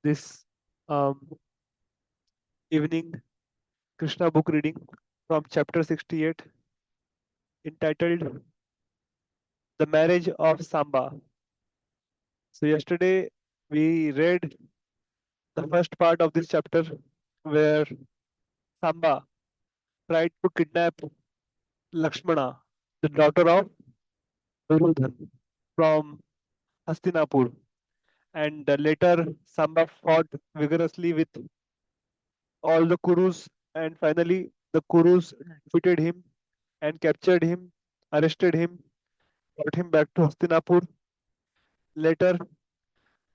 this um, evening Krishna book reading from chapter 68 entitled The Marriage of Sāmba. So, yesterday we read the first part of this chapter where Sāmba tried to kidnap Lakṣmaṇā, the daughter of Duryodhana, from Hastināpura. And later, Sāmba fought vigorously with all the Kurus, and finally, the Kurus defeated him and captured him, arrested him, brought him back to Hastinapur. Later,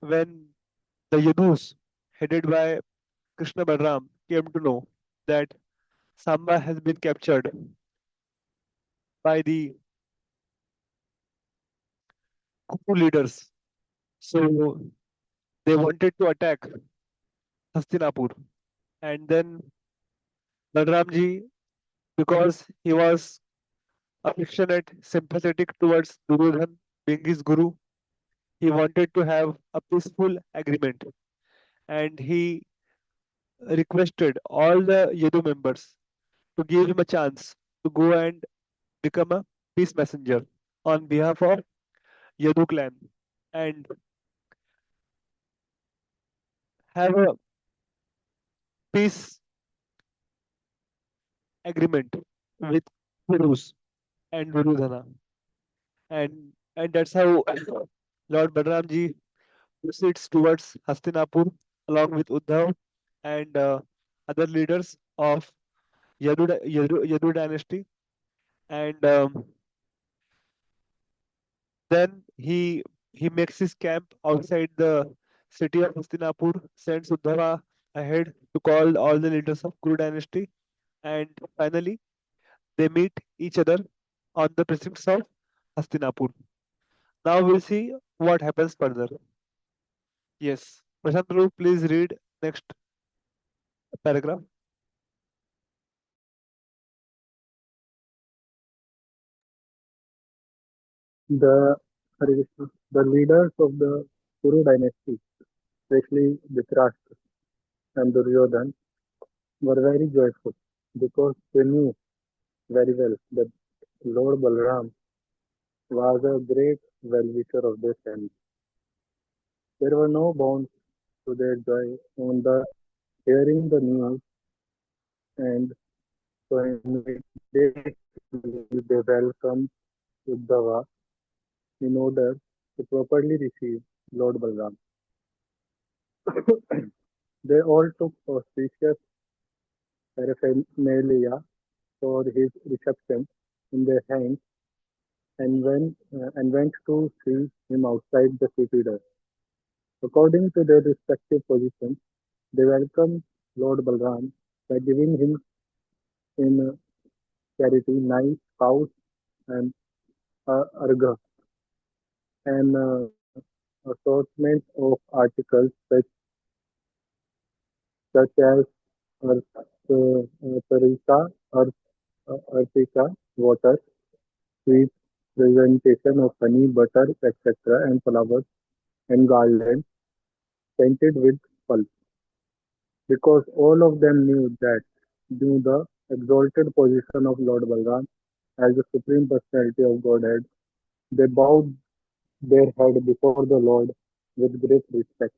when the Yadus, headed by Krishna Balarāma, came to know that Sāmba has been captured by the Kuru leaders, so they wanted to attack Hastinapur. And then Balramji, because he was affectionate, sympathetic towards Duryodhana, being his guru, he wanted to have a peaceful agreement, and he requested all the Yadu members to give him a chance to go and become a peace messenger on behalf of Yadu clan and have a peace agreement with Kurus and Duryodhana. And that's how Lord Balramji proceeds towards Hastinapur along with Uddhava and other leaders of Yadu dynasty. And then he makes his camp outside the city of Hastinapur, sends Uddhava ahead to call all the leaders of Kuru dynasty, and finally they meet each other on the precincts of Hastinapur. Now we'll see what happens further. Yes, Prashant, please read next paragraph. The Hare Krishna, the leaders of the Kuru dynasty, especially Dhṛtarāṣṭra and Duryodhana, were very joyful because they knew very well that Lord Balarāma was a great well-wisher of their family. There were no bounds to their joy on the hearing the news, and so immediately they welcomed Uddhava in order to properly receive Lord Balarāma. They all took auspicious paraphernalia for his reception in their hands and went to see him outside the city door. According to their respective positions, they welcomed Lord Balram by giving him in charity knives, cows, and arga, and assortment of articles such as earth, parika, earth, artika, water, sweet presentation of honey, butter, etc., and flowers and garlands scented with pulp. Because all of them knew the exalted position of Lord Balram as the Supreme Personality of Godhead, they bowed their head before the Lord with great respect.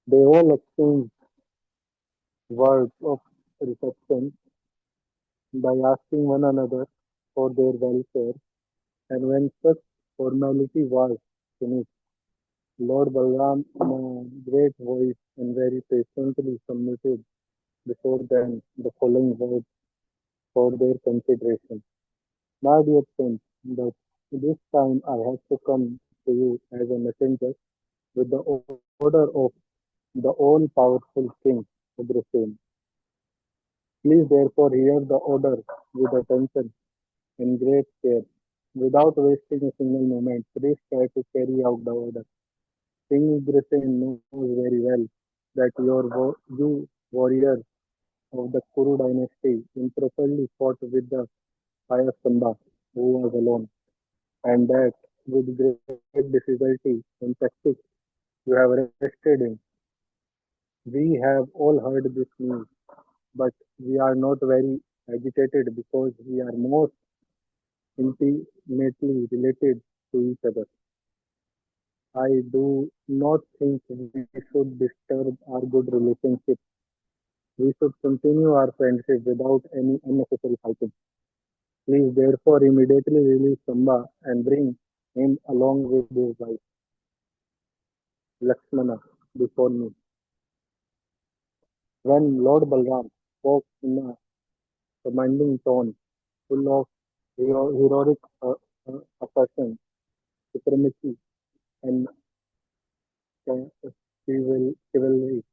They all exchanged words of reception by asking one another for their welfare, and when such formality was finished, Lord Balram, in a great voice and very patiently submitted before them the following words for their consideration. My dear friends, that this time I have to come to you as a messenger with the order of the all-powerful King Uddhava. Please therefore hear the order with attention and great care. Without wasting a single moment, please try to carry out the order. King Uddhava knows very well that you warriors of the Kuru dynasty improperly fought with the pious Sāmba, who was alone, and that with great difficulty and tactics you have arrested him. We have all heard this news, but we are not very agitated because we are most intimately related to each other. I do not think we should disturb our good relationship. We should continue our friendship without any unnecessary fighting. Please therefore immediately release Sāmba and bring him along with his wife Lakṣmaṇā before me. When Lord Balarāma spoke in a commanding tone, full of heroic assertion, supremacy, and chivalry,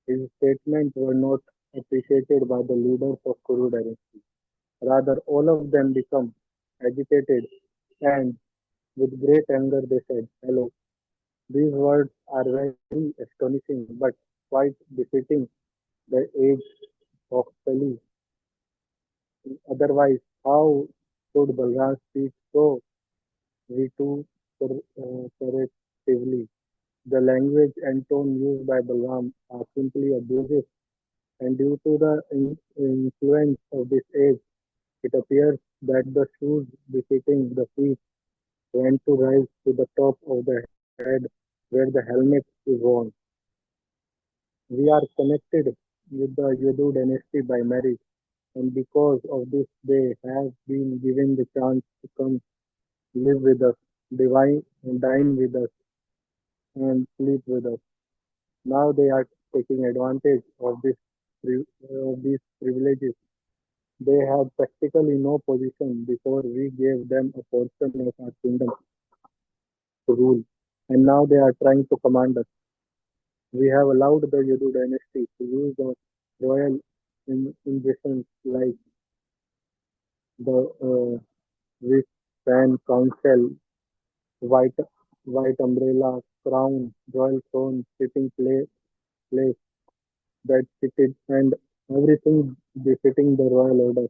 his statements were not appreciated by the leaders of Kuru dynasty. Rather, all of them became agitated and with great anger they said, "Hello, these words are very astonishing but quite befitting the age of Kali. Otherwise, how could Balram speak so vituperatively? The language and tone used by Balram are simply abusive, and due to the influence of this age, it appears that the shoes befitting the feet went to rise to the top of the head where the helmet is worn. We are connected with the Yadu dynasty by marriage, and because of this, they have been given the chance to come live with us, dine with us, and sleep with us. Now they are taking advantage of these privileges. They had practically no position before we gave them a portion of our kingdom to rule, and now they are trying to command us. We have allowed the Yadu dynasty to use the royal injunctions like the writ, fan, council, white white umbrella, crown, royal throne, sitting place, bed seated, and everything befitting the royal order.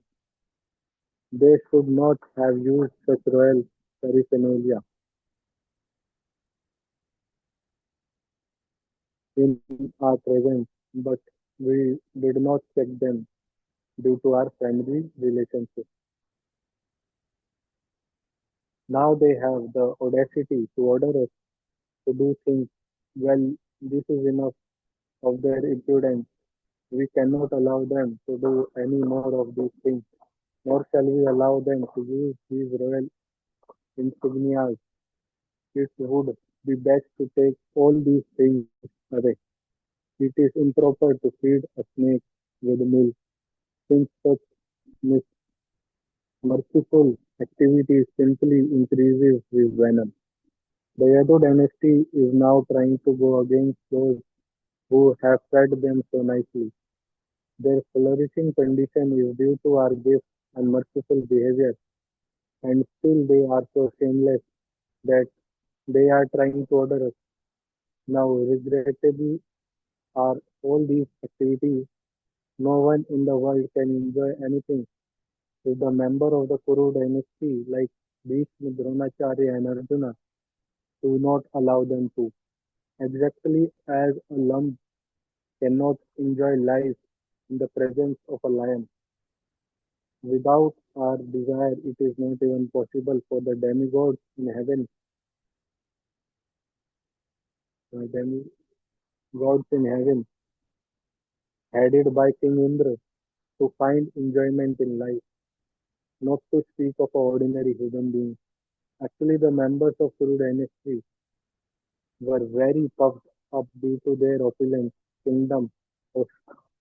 They should not have used such royal paraphernalia in our presence, but we did not check them due to our family relationship. Now they have the audacity to order us to do things. Well, this is enough of their impudence. We cannot allow them to do any more of these things, nor shall we allow them to use these royal insignias. It would be best to take all these things away. It is improper to feed a snake with milk, since such mis- merciful activity simply increases his venom. The Yadu dynasty is now trying to go against those who have fed them so nicely. Their flourishing condition is due to our gift and merciful behavior, and still they are so shameless that they are trying to order us. Now, regrettably, are all these activities, no one in the world can enjoy anything if the member of the Kuru dynasty, like Bhīṣma, Droṇācārya, and Arjuna, do not allow them to. Exactly as a lamb cannot enjoy life in the presence of a lion. Without our desire, it is not even possible for the demigods in heaven, demigods in heaven, headed by King Indra, to find enjoyment in life, not to speak of ordinary human beings. Actually, the members of Kuru dynasty were very puffed up due to their opulence, kingdom, of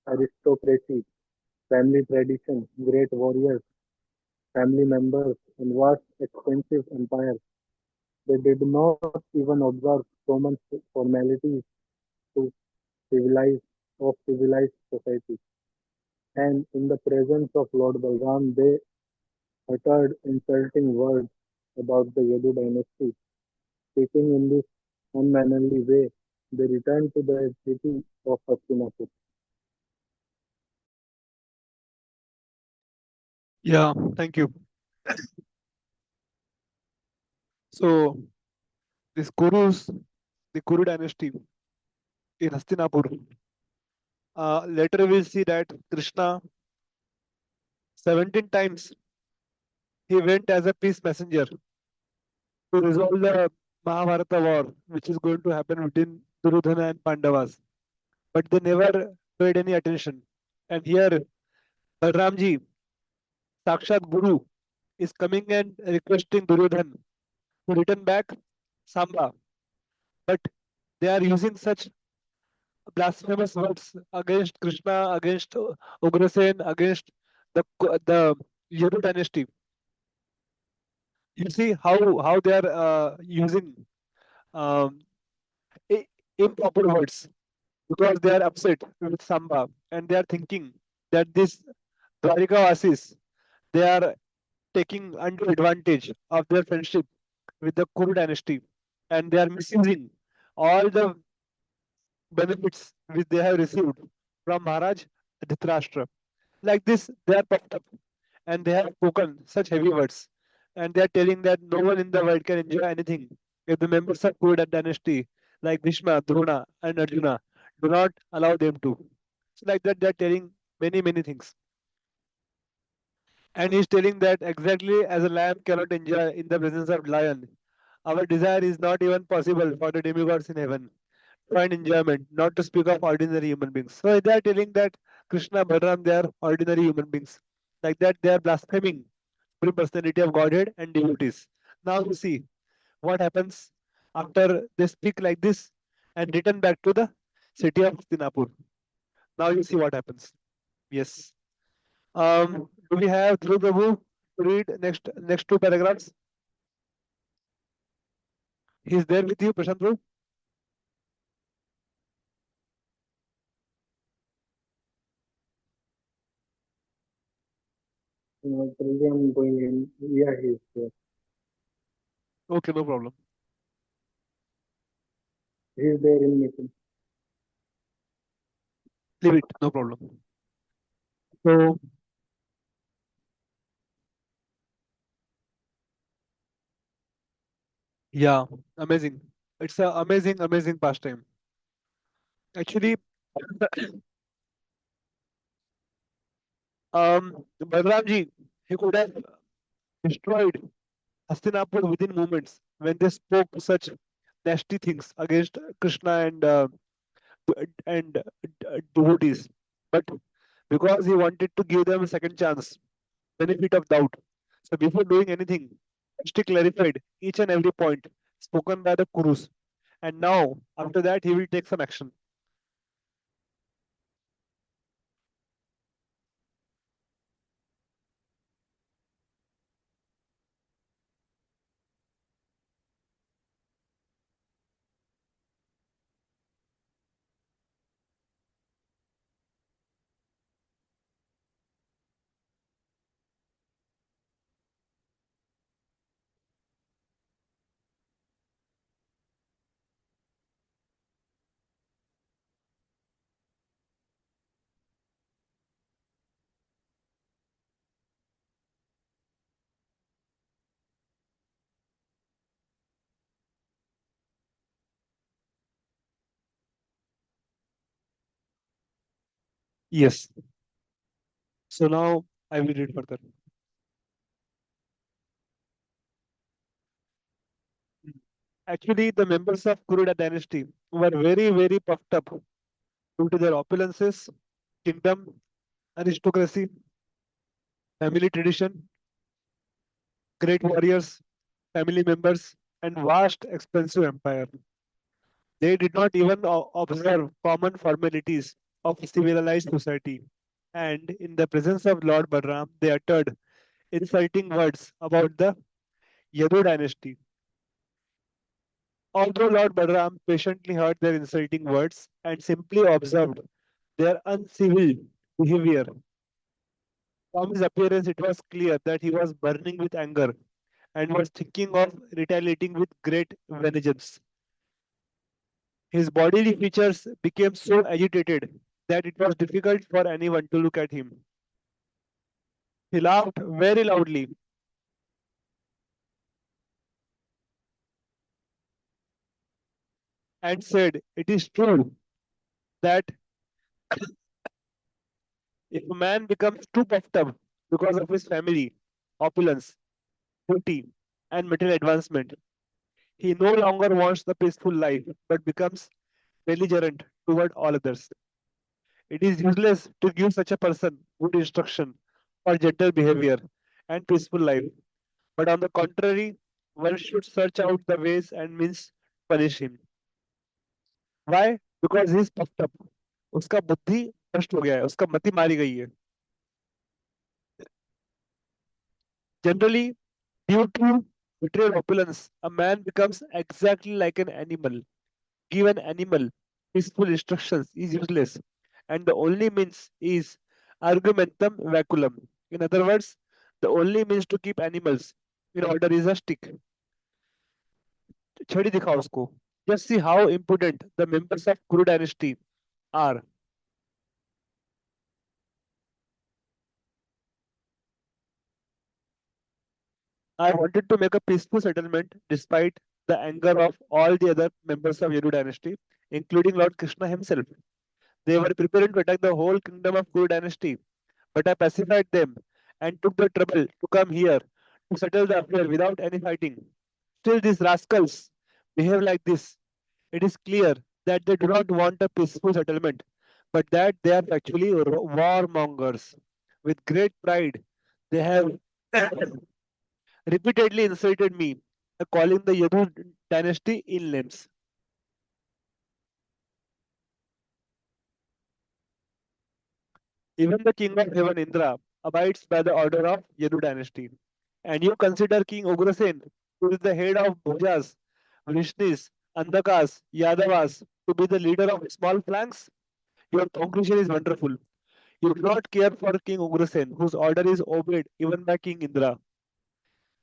aristocracy, family tradition, great warriors, family members, and vast expensive empires. They did not even observe common formalities to civilized civilized society. And in the presence of Lord Balram, they uttered insulting words about the Yadu dynasty. Speaking in this unmannerly way, they returned to the city of Hastināpura. Yeah, thank you. So this Kurus, the Kuru dynasty in Hastinapur, later we'll see that Krishna 17 times he went as a peace messenger to resolve the Mahabharata war, which is going to happen between Duryodhana and Pandavas. But they never paid any attention. And here, Balramji, Sakshat Guru, is coming and requesting Duryodhana to return back Sāmba. But they are using such blasphemous words against Krishna, against Ugrasen, against the Yadu dynasty. You see how they are using um, i- improper words because they are upset with Samba and they are thinking that this Dwarika Vasis, they are taking undue advantage of their friendship with the Kuru dynasty and they are misusing all the benefits which they have received from Maharaj Dhṛtarāṣṭra. Like this, they are puffed up and they have spoken such heavy words. And they are telling that no one in the world can enjoy anything if the members of Kuru dynasty, like Bhīṣma, Drona, and Arjuna, do not allow them to. So, like that, they are telling many, many things. And he's telling that exactly as a lamb cannot enjoy in the presence of lion, our desire is not even possible for the demigods in heaven find enjoyment, not to speak of ordinary human beings. So they are telling that Krishna, Balaram, they are ordinary human beings. Like that, they are blaspheming Supreme Personality of Godhead and devotees. Now you see what happens after they speak like this and return back to the city of Hastināpura. Now you see what happens. Yes. Do we have Dhruv Prabhu to read next two paragraphs? He's there with you, Prashant Prabhu? Currently, I'm going in. Yeah, he's there. Okay, no problem. He's there in meeting. Leave it, no problem. So yeah, amazing. It's an amazing, amazing pastime. Actually, Balramji, he could have destroyed Hastinapur within moments when they spoke such nasty things against Krishna and devotees. But because he wanted to give them a second chance, benefit of doubt. So before doing anything, Krishna clarified each and every point spoken by the Kurus. And now, after that, he will take some action. Yes. So now I will read further. Actually, the members of Kuruda dynasty were very, very puffed up due to their opulences, kingdom, aristocracy, family tradition, great warriors, family members, and vast, expensive empire. They did not even observe common formalities of civilized society. And in the presence of Lord Balarāma, they uttered insulting words about the Yadu dynasty. Although Lord Balarāma patiently heard their insulting words and simply observed their uncivil behavior, from his appearance it was clear that he was burning with anger and was thinking of retaliating with great vengeance. His bodily features became so agitated that it was difficult for anyone to look at him. He laughed very loudly and said, "It is true that If a man becomes too puffed up because of his family, opulence, beauty, and material advancement, he no longer wants the peaceful life but becomes belligerent toward all others. It is useless to give such a person good instruction for gentle behavior and peaceful life. But on the contrary, one should search out the ways and means to punish him. Why? Because he is puffed up. उसका बुद्धि नष्ट हो गया है, उसका मति मारी गई है. Generally, due to material opulence, a man becomes exactly like an animal. Give an animal peaceful instructions is useless, and the only means is argumentum vaculum. In other words, the only means to keep animals in order is a stick. छड़ी दिखाओ उसको. Just see how imprudent the members of Kuru dynasty are. I wanted to make a peaceful settlement despite the anger of all the other members of Yadu dynasty, including Lord Krishna himself. They were preparing to attack the whole kingdom of Kuru dynasty, but I pacified them and took the trouble to come here to settle the affair without any fighting. Still, these rascals behave like this. It is clear that they do not want a peaceful settlement, but that they are actually warmongers. With great pride, they have repeatedly insulted me, calling the Yadu dynasty in names. Even the king of heaven, Indra, abides by the order of Yadu dynasty. And you consider King Ugrasen, who is the head of Bhujas, Vrishnis, Andakas, Yadavas, to be the leader of small flanks? Your conclusion is wonderful. You do not care for King Ugrasen, whose order is obeyed even by King Indra.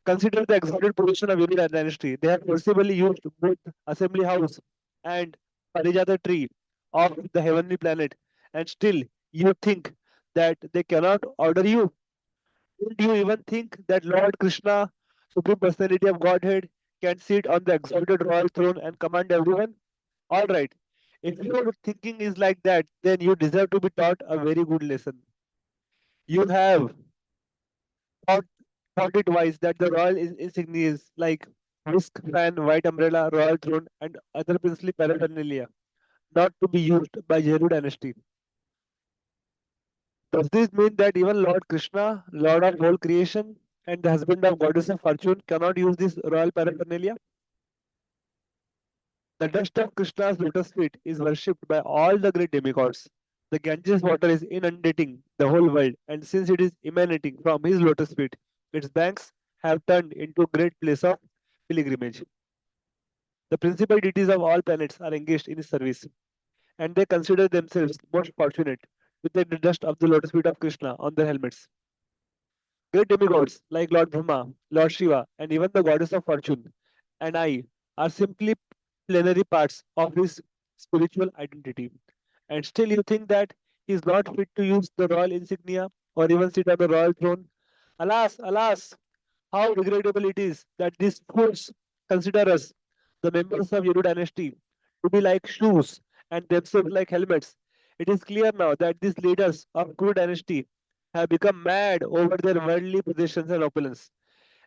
Consider the exalted position of Yadu dynasty. They have forcibly used both assembly house and Parijata tree of the heavenly planet, and still you think that they cannot order you. Don't you even think that Lord Krishna, Supreme Personality of Godhead, can sit on the exalted royal throne and command everyone? All right. If your thinking is like that, then you deserve to be taught a very good lesson. You have thought, thought it wise that the royal insignias like whisk, fan, white umbrella, royal throne, and other princely paraphernalia not to be used by Jeru dynasty. Does this mean that even Lord Krishna, Lord of whole creation, and the husband of goddess of fortune cannot use this royal paraphernalia? The dust of Krishna's lotus feet is worshipped by all the great demigods. The Ganges water is inundating the whole world, and since it is emanating from his lotus feet, its banks have turned into a great place of pilgrimage. The principal deities of all planets are engaged in his service, and they consider themselves most fortunate with the dust of the lotus feet of Krishna on their helmets. Great demigods like Lord Brahma, Lord Shiva, and even the goddess of fortune and I are simply plenary parts of his spiritual identity. And still you think that he is not fit to use the royal insignia or even sit on the royal throne. Alas, alas, how regrettable it is that these fools consider us, the members of Yadu dynasty, to be like shoes and themselves like helmets. It is clear now that these leaders of Kuru dynasty have become mad over their worldly possessions and opulence.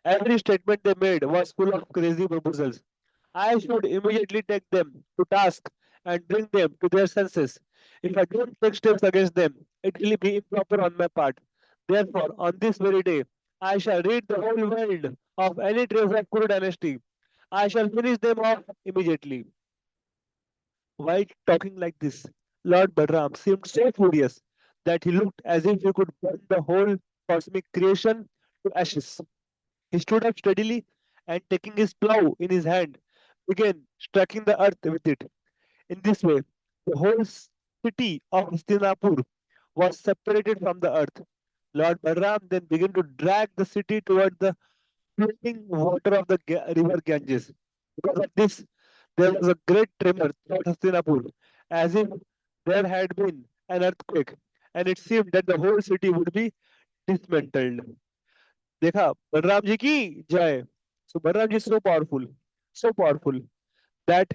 Every statement they made was full of crazy proposals. I should immediately take them to task and bring them to their senses. If I don't take steps against them, it will be improper on my part. Therefore, on this very day, I shall rid the whole world of any trace of Kuru dynasty. I shall finish them off immediately. While talking like this, Lord Balarāma seemed so furious that he looked as if he could burn the whole cosmic creation to ashes. He stood up steadily and taking his plough in his hand, began striking the earth with it. In this way, the whole city of Hastināpura was separated from the earth. Lord Balaram then began to drag the city toward the floating water of the river Ganges. Because of this, there was a great tremor throughout Hastinapur, as if there had been an earthquake, and it seemed that the whole city would be dismantled. देखा बलराम जी की जय. So Balaram ji is so powerful that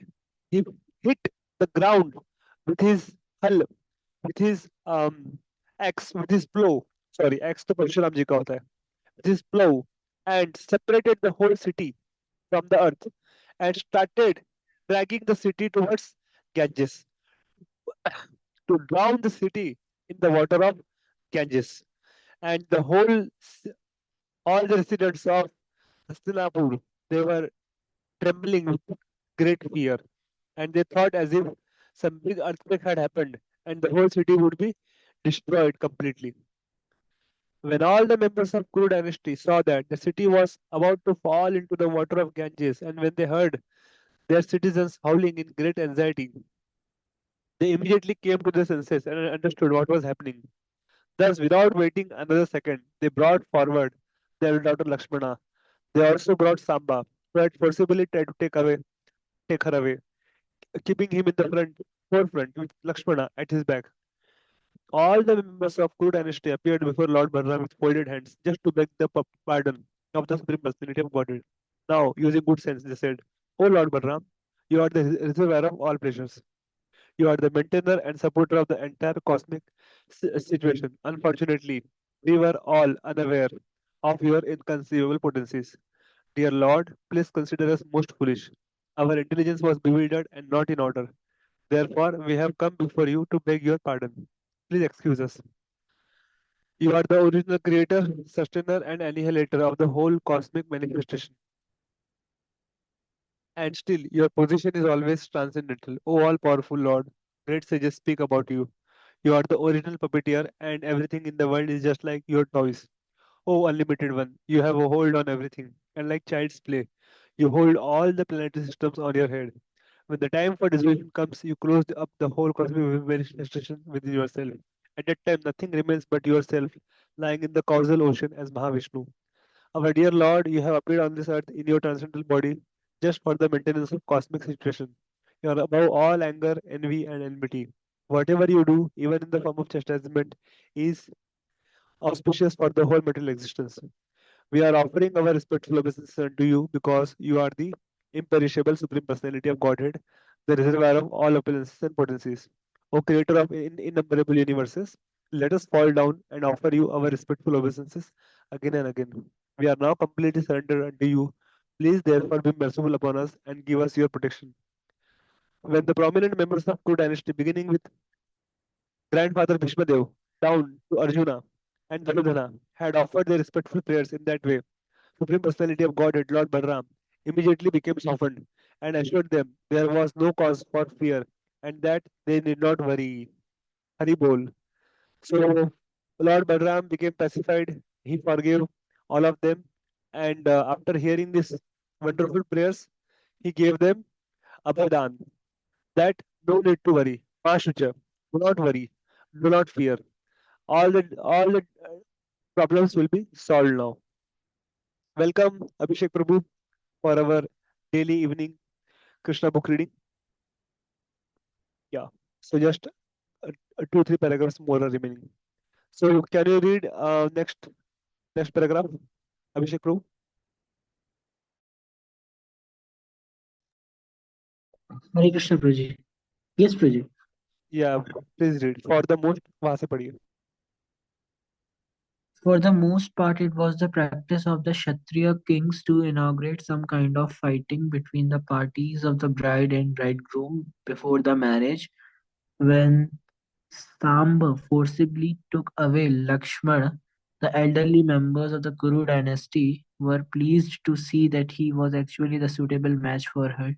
he hit the ground with his hull, with his axe with his plow, sorry, axe तो परशुराम जी का होता है, with his plow, and separated the whole city from the earth and started dragging the city towards Ganges to drown the city in the water of Ganges. And the all the residents of Hastinapur, they were trembling with great fear, and they thought as if some big earthquake had happened and the whole city would be destroyed completely. When all the members of Kuru dynasty saw that the city was about to fall into the water of Ganges, and when they heard their citizens howling in great anxiety, they immediately came to their senses and understood what was happening. Thus, without waiting another second, they brought forward their daughter Lakṣmaṇā. They also brought Sāmba, who had forcibly tried to take her away, keeping him in the forefront with Lakṣmaṇā at his back. All the members of Kuru dynasty appeared before Lord Balarāma with folded hands, just to beg the pardon of the Supreme Personality of Godhead. Now, using good sense, they said, "O Lord Balarāma, you are the reservoir of all pleasures. You are the maintainer and supporter of the entire cosmic situation. Unfortunately, we were all unaware of your inconceivable potencies. Dear Lord, please consider us most foolish. Our intelligence was bewildered and not in order. Therefore, we have come before you to beg your pardon. Please excuse us. You are the original creator, sustainer, and annihilator of the whole cosmic manifestation. And still, your position is always transcendental. O all powerful Lord, great sages speak about you. You are the original puppeteer, and everything in the world is just like your toys. O unlimited one, you have a hold on everything, and like child's play, you hold all the planetary systems on your head. When the time for dissolution comes, you close up the whole cosmic manifestation within yourself. At that time, nothing remains but yourself, lying in the causal ocean as Mahavishnu. Our dear Lord, you have appeared on this earth in your transcendental body just for the maintenance of cosmic situation. You are above all anger, envy, and enmity. Whatever you do, even in the form of chastisement, is auspicious for the whole material existence. We are offering our respectful obeisance unto you because you are the imperishable Supreme Personality of Godhead, the reservoir of all opulences and potencies. O Creator of innumerable universes, let us fall down and offer you our respectful obeisances again and again. We are now completely surrendered unto you. Please therefore be merciful upon us and give us your protection. When the prominent members of Kuru dynasty, beginning with grandfather Bhīṣmadeva down to Arjuna and Duryodhana, had offered their respectful prayers in that way, Supreme Personality of Godhead, Lord Balarāma, immediately became softened and assured them there was no cause for fear and that they need not worry. Hari Bol. So Lord Balarāma became pacified. He forgave all of them, and after hearing these wonderful prayers, he gave them Abhadan, that no need to worry. Mashucha, do not worry, do not fear. All the problems will be solved now. Welcome, Abhishek Prabhu, for our daily evening Krishna book reading. Yeah. So just two, three paragraphs more are remaining. So can you read next paragraph, Abhishek Prabhu? Hare Krishna Prabhuji. Yes, Prabhuji. Yeah, please read. For the most, वहाँ से पढ़िए. For the most part, it was the practice of the Kshatriya kings to inaugurate some kind of fighting between the parties of the bride and bridegroom before the marriage. When Sāmba forcibly took away Lakṣmaṇā, the elderly members of the Kuru dynasty were pleased to see that he was actually the suitable match for her.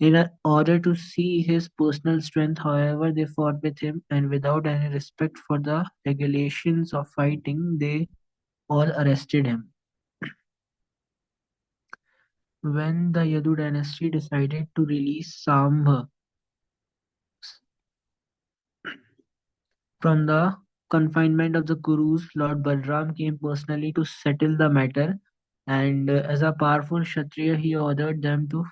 In order to see his personal strength, however, they fought with him, and without any respect for the regulations of fighting, they all arrested him. When the Yadu dynasty decided to release Sāmba from the confinement of the Kurus, Lord Balram came personally to settle the matter, and as a powerful Kshatriya, he ordered them to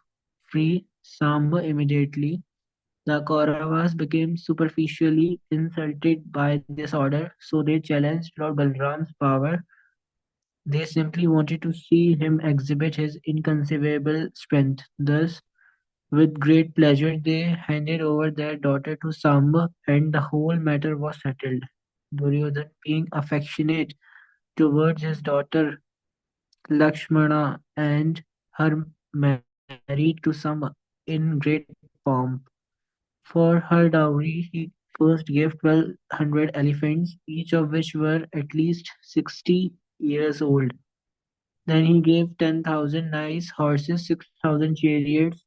free Sāmba immediately. The Kauravas became superficially insulted by this order, so they challenged Lord Balram's power. They simply wanted to see him exhibit his inconceivable strength. Thus, with great pleasure, they handed over their daughter to Samba, and the whole matter was settled. Duryodhana being affectionate towards his daughter Lakṣmaṇā and her married to Sāmba in great pomp. For her dowry, he first gave 1,200 elephants, each of which were at least 60 years old. Then he gave 10,000 nice horses, 6,000 chariots,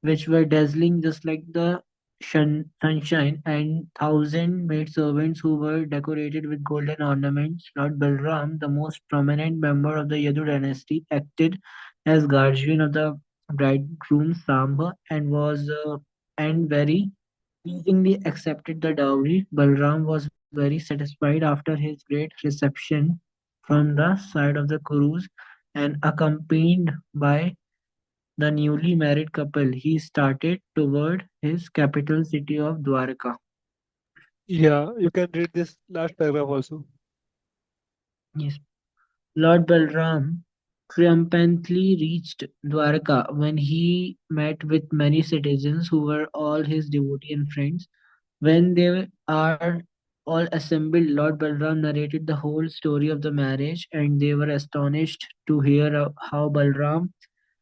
which were dazzling just like the sunshine, and 1,000 maidservants who were decorated with golden ornaments. Lord Balram, the most prominent member of the Yadu dynasty, acted as guardian of the bridegroom Sāmba and was and very pleasingly accepted the dowry. Balram was very satisfied after his great reception from the side of the Kurus, and accompanied by the newly married couple, he started toward his capital city of Dwarka. Yeah, you can read this last paragraph also. Yes. Lord Balram triumphantly reached Dwarka when he met with many citizens who were all his devotee and friends. When they are all assembled, Lord Balram narrated the whole story of the marriage, and they were astonished to hear how Balram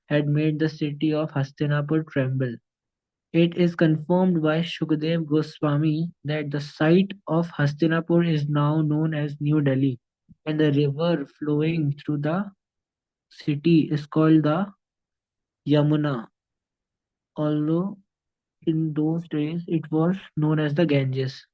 had made the city of Hastinapur tremble. It is confirmed by Shukdev Goswami that the site of Hastinapur is now known as New Delhi, and the river flowing through the city is called the Yamuna, although in those days it was known as the Ganges.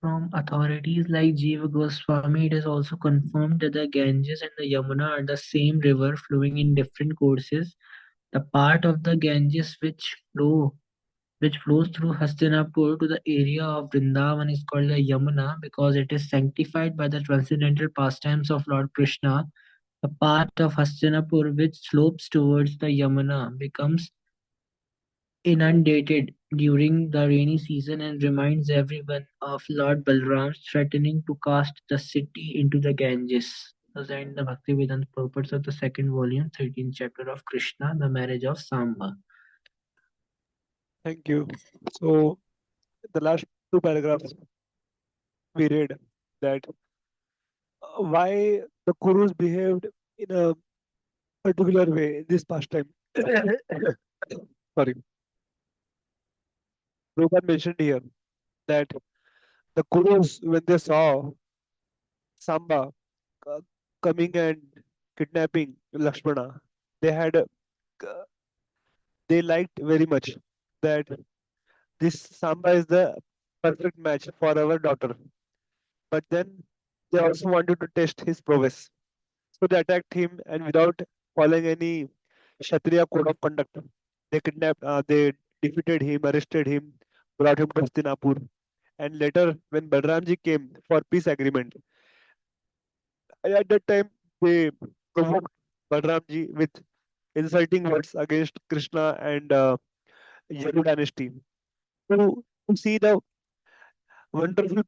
From authorities like Jiva Goswami, it is also confirmed that the Ganges and the Yamuna are the same river flowing in different courses. The part of the Ganges which flows through Hastinapur to the area of Vrindavan is called the Yamuna because it is sanctified by the transcendental pastimes of Lord Krishna. The part of Hastinapur which slopes towards the Yamuna becomes inundated during the rainy season and reminds everyone of Lord Balram threatening to cast the city into the Ganges. Thus end the Bhaktivedanta purpose of the second volume, 13th chapter of Krishna, the marriage of Sāmba. Thank you. So, the last two paragraphs we read that why the Kurus behaved in a particular way in this pastime. Sorry, Roman mentioned here that the Kurus, when they saw Samba uh, coming and kidnapping Lakshmana, they had they liked very much that this Samba is the perfect match for our daughter. But then they also wanted to test his prowess. So they attacked him, and without following any Kshatriya code of conduct, they defeated him, arrested him, brought him to Hastinapur. And later, when Balramji came for peace agreement, at that time they provoked Balramji with insulting words against Krishna and Yadu dynasty to see the wonderful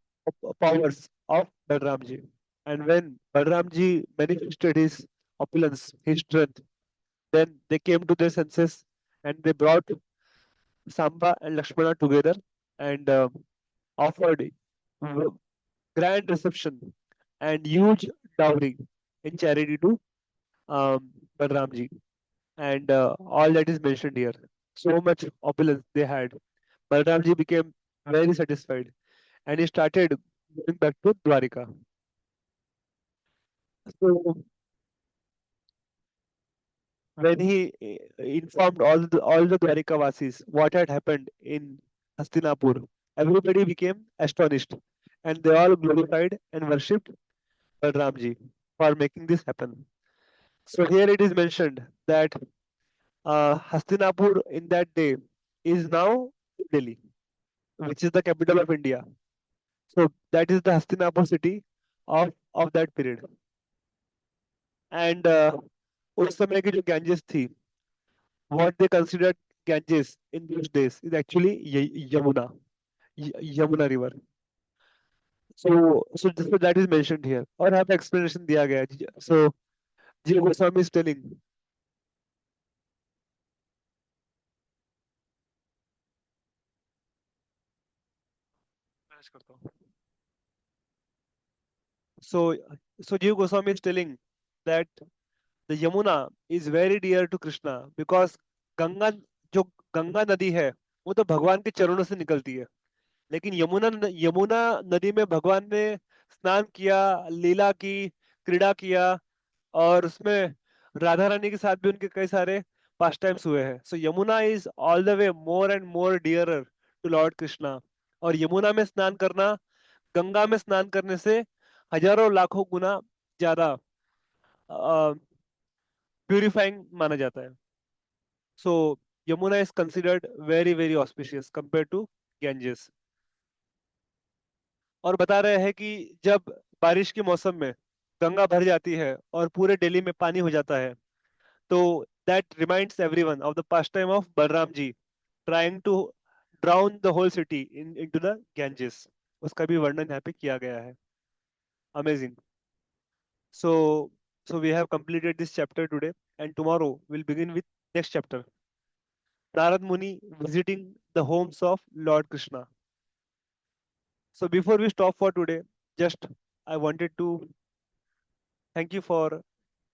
powers of Balramji. And when Balramji manifested his opulence, his strength, then they came to their senses and they brought Samba and Lakshmana together and offered w- grand reception and huge dowry in charity to Balramji. And all that is mentioned here. So much opulence they had. Balramji became very satisfied and he started going back to Dwarika. So when he informed all the Dwarika Vasis what had happened in Hastinapur, everybody became astonished and they all glorified and worshipped Balramji for making this happen. So here it is mentioned that Hastinapur in that day is now Delhi, which is the capital of India. So that is the Hastinapur city of that period. And उस समय की जो Ganges थी, what they considered Ganges in those days is actually Yamuna, Yamuna river. So that is mentioned here. और यहाँ पे explanation दिया गया है. So Jiva Goswami is telling refresh करता हूँ. So Jiva Goswami is telling that the Yamuna is very dear to Krishna because Ganga जो गंगा नदी है वो तो भगवान के चरणों से निकलती है, लेकिन यमुना नदी में भगवान ने स्नान किया, लीला की, क्रीड़ा किया, और उसमें राधा रानी के साथ भी उनके कई सारे पास टाइम्स हुए हैं. So Yamuna is all the way more and more dearer to lord Krishna. और यमुना में स्नान करना गंगा में स्नान करने से हजारों लाखों गुना ज्यादा प्यूरिफाइंग माना जाता है. So Yamuna is considered very very auspicious compare to Ganges. और बता रहे हैं कि जब बारिश के मौसम में गंगा भर जाती है और पूरे दिल्ली में पानी हो जाता है, तो that reminds everyone of the past time of Balram ji trying to drown the whole city into the Ganges. उसका भी वर्णन यहाँ पे किया गया है. Amazing. So, so we have completed this chapter today, and tomorrow we'll begin with next chapter. Narad Muni visiting the homes of Lord Krishna. So before we stop for today, just I wanted to thank you for